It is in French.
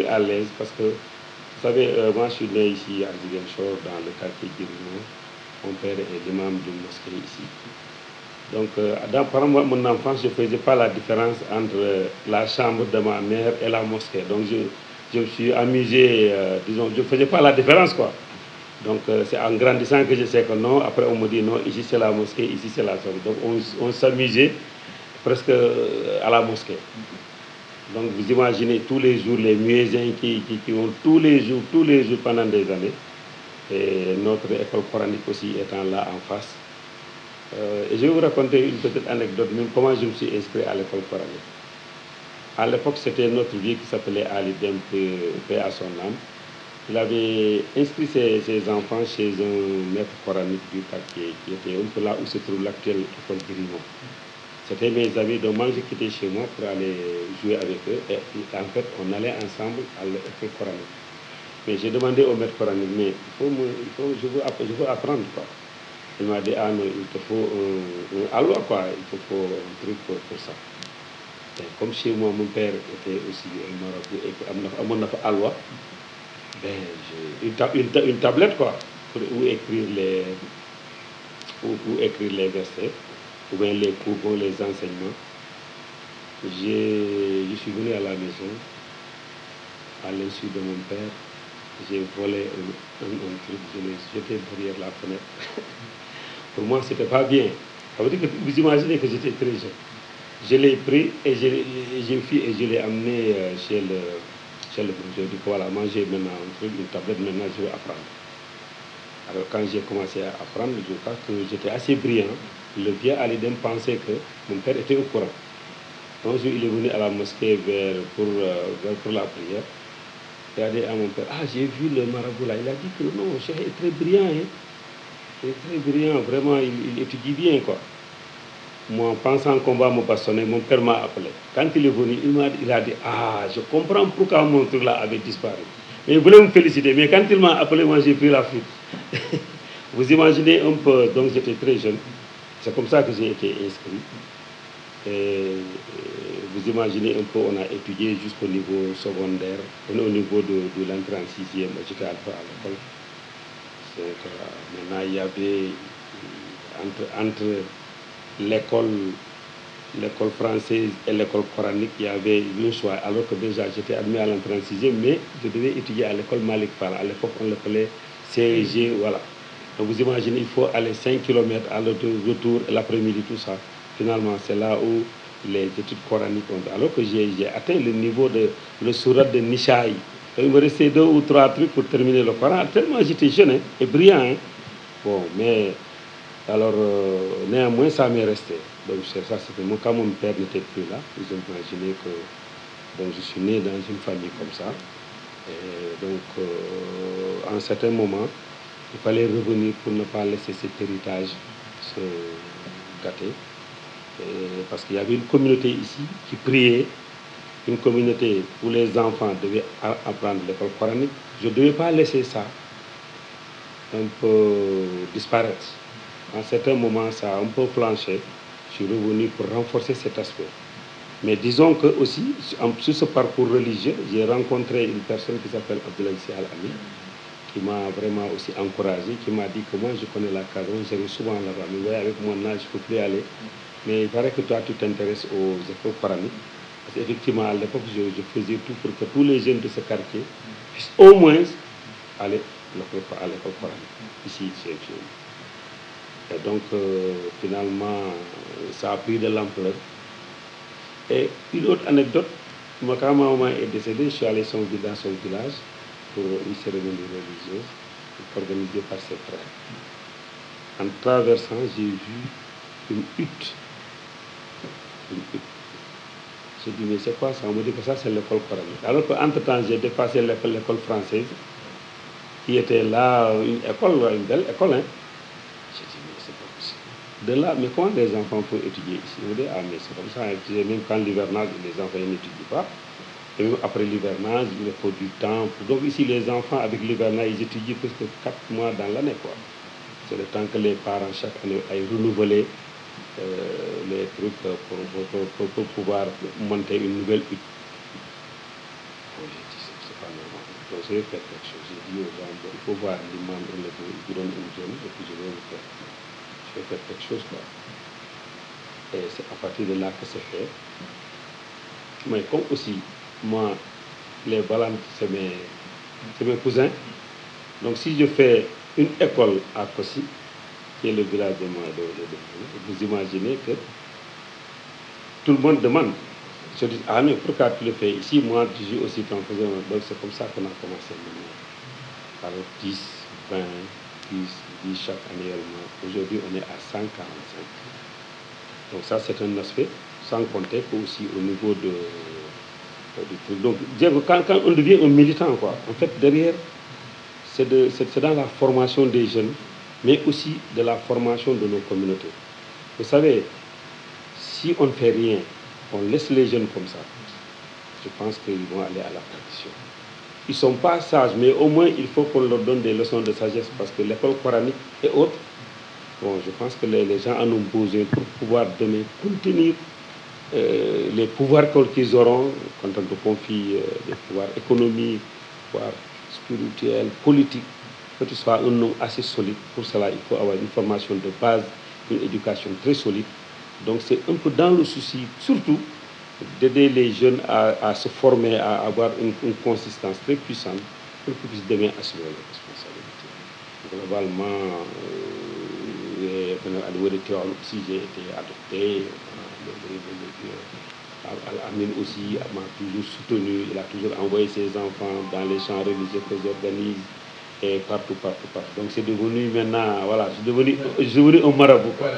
à l'aise parce que, vous savez, moi je suis né ici à Ziguinchor, dans le quartier Guérino. Mon père est l'imam d'une mosquée ici. Donc, pendant mon enfance, je ne faisais pas la différence entre la chambre de ma mère et la mosquée. Donc, je me suis amusé, disons, je ne faisais pas la différence, quoi. Donc, c'est en grandissant que je sais que non. Après, on me dit non, ici c'est la mosquée, ici c'est la chambre. Donc, on s'amusait presque à la mosquée. Donc, vous imaginez tous les jours les muezzins qui ont tous les jours pendant des années. Et notre école coranique aussi étant là en face. Et je vais vous raconter une petite anecdote, même comment je me suis inscrit à l'école coranique. À l'époque, c'était notre vieux qui s'appelait Ali Dempe, paix à son âme. Il avait inscrit ses enfants chez un maître coranique du quartier, qui était un peu là où se trouve l'actuelle école Guérino. C'était mes amis, donc moi j'ai quitté chez moi pour aller jouer avec eux. Et en fait, on allait ensemble à l'école coranique. Mais j'ai demandé au maître coranique, mais je veux apprendre, quoi. Il m'a dit, ah non, il te faut un alwa, quoi, il te faut un truc pour ça. Et comme chez moi, mon père était aussi un marabout et à mon alwa, ben, j'ai une tablette, quoi, où écrire les versets, ou bien les cours, les enseignements. Je suis venu à la maison, à l'insu de mon père, j'ai volé un truc, je l'ai jeté derrière la fenêtre. Pour moi, c'était pas bien. Ça veut dire que vous imaginez que j'étais très jeune. Je l'ai pris et je l'ai amené chez le groupe. Je lui ai dit que voilà, moi j'ai maintenant un truc, une tablette, maintenant je vais apprendre. Alors quand j'ai commencé à apprendre, je crois que j'étais assez brillant. Le vieux Alidem pensait que mon père était au courant. Un jour, il est venu à la mosquée pour la prière. Il a dit à mon père, ah, j'ai vu le marabout là. Il a dit que non, mon cher est très brillant. Hein. Il est très brillant, vraiment, il étudie bien, quoi. Moi, pensant qu'on va me bastonner, mon père m'a appelé. Quand il est venu, il a dit, ah, je comprends pourquoi mon truc là avait disparu. Mais il voulait me féliciter, mais quand il m'a appelé, moi j'ai pris la fuite. Vous imaginez un peu, donc j'étais très jeune. C'est comme ça que j'ai été inscrit. Et vous imaginez un peu, on a étudié jusqu'au niveau secondaire, au niveau de l'entrée en sixième, j'étais à l'école. Maintenant, il y avait entre l'école française et l'école coranique, il y avait un choix. Alors que déjà, j'étais admis à l'entrée en sixième, mais je devais étudier à l'école Malik Fall. À l'époque, on l'appelait CEG, voilà. Donc vous imaginez, il faut aller 5 km à retour, l'après-midi, tout ça. Finalement, c'est là où les études coraniques ont. Alors que j'ai atteint le niveau de le surat de Nishaï. Il me restait 2 ou 3 trucs pour terminer le Coran. Tellement j'étais jeune hein, et brillant. Hein. Bon, mais alors, néanmoins, ça m'est resté. Donc, c'est ça, c'était moi. Quand mon père n'était plus là, ils ont imaginé que bon, je suis né dans une famille comme ça. Et donc, à un certain moment, il fallait revenir pour ne pas laisser cet héritage se gâter. Parce qu'il y avait une communauté ici qui priait, une communauté où les enfants devaient apprendre l'école coranique. Je ne devais pas laisser ça un peu disparaître. À un certain moment, ça a un peu flanché. Je suis revenu pour renforcer cet aspect. Mais disons que aussi, sur ce parcours religieux, j'ai rencontré une personne qui s'appelle Abdoulaye Al-Ami, qui m'a vraiment aussi encouragé, qui m'a dit que moi je connais la Cameroun, j'allais souvent là-bas, mais voyez, avec mon âge, je ne peux plus aller. Mais il paraît que toi, tu t'intéresses aux écoles coraniques. Parce qu'effectivement, à l'époque, je faisais tout pour que tous les jeunes de ce quartier puissent au moins aller à l'école coranique, ici, chez eux. Et donc, finalement, ça a pris de l'ampleur. Et une autre anecdote, quand ma maman est décédée, je suis allé dans son village pour une cérémonie religieuse organisée par ses frères. En traversant, j'ai vu une hutte. J'ai dit, mais c'est quoi ça? On me dit que ça, c'est l'école coranique. Alors qu'entre-temps, j'ai dépassé l'école française, qui était là, une belle école. Hein. J'ai dit, mais c'est pas possible. De là, mais comment les enfants peuvent étudier ici? On dit, ah, mais c'est comme ça. Même quand l'hivernage, les enfants n'étudient pas. Et même après l'hivernage, il faut du temps. Donc ici, les enfants, avec l'hivernage, ils étudient presque 4 mois dans l'année. C'est le temps que les parents, chaque année, aillent renouveler les trucs pour pouvoir monter une nouvelle hutte. Bon, j'ai dit, c'est pas je vais faire quelque chose. J'ai dit aux gens, bon, il faut voir l'imam et le il donne une zone, et puis je vais vous faire. Je vais faire quelque chose, quoi. Et c'est à partir de là que c'est fait. Mais comme aussi, moi, les Balantes, c'est mes cousins. Donc si je fais une école à Kossi, qui est le village de moi, vous imaginez que tout le monde demande. Je dis, ah mais pourquoi tu le fais ici? Moi, je suis aussi ton cousin. Donc c'est comme ça qu'on a commencé maintenant. Par 10, 20, 10 chaque annuellement. Aujourd'hui, on est à 145. Donc ça, c'est un aspect, sans compter qu'aussi au niveau du truc. Donc, quand on devient un militant, quoi, en fait, derrière, c'est dans la formation des jeunes, mais aussi de la formation de nos communautés. Vous savez, si on ne fait rien, on laisse les jeunes comme ça, je pense qu'ils vont aller à la perdition. Ils ne sont pas sages, mais au moins il faut qu'on leur donne des leçons de sagesse, parce que l'école coranique et autres, bon, je pense que les gens en ont besoin pour pouvoir donner, contenir les pouvoirs qu'ils auront quand on te confie des pouvoirs économiques, pouvoirs spirituels, politiques, que tu sois un homme assez solide. Pour cela, il faut avoir une formation de base, une éducation très solide. Donc c'est un peu dans le souci, surtout, d'aider les jeunes à se former, à avoir une consistance très puissante pour qu'ils puissent demain assumer leurs responsabilités. Globalement, à l'ouest de Théorie aussi, j'ai été adopté. Amine aussi m'a toujours soutenu, il a toujours envoyé ses enfants dans les champs religieux que j'organise et partout. Donc c'est devenu maintenant, voilà, je suis devenu un marabout. Quoi.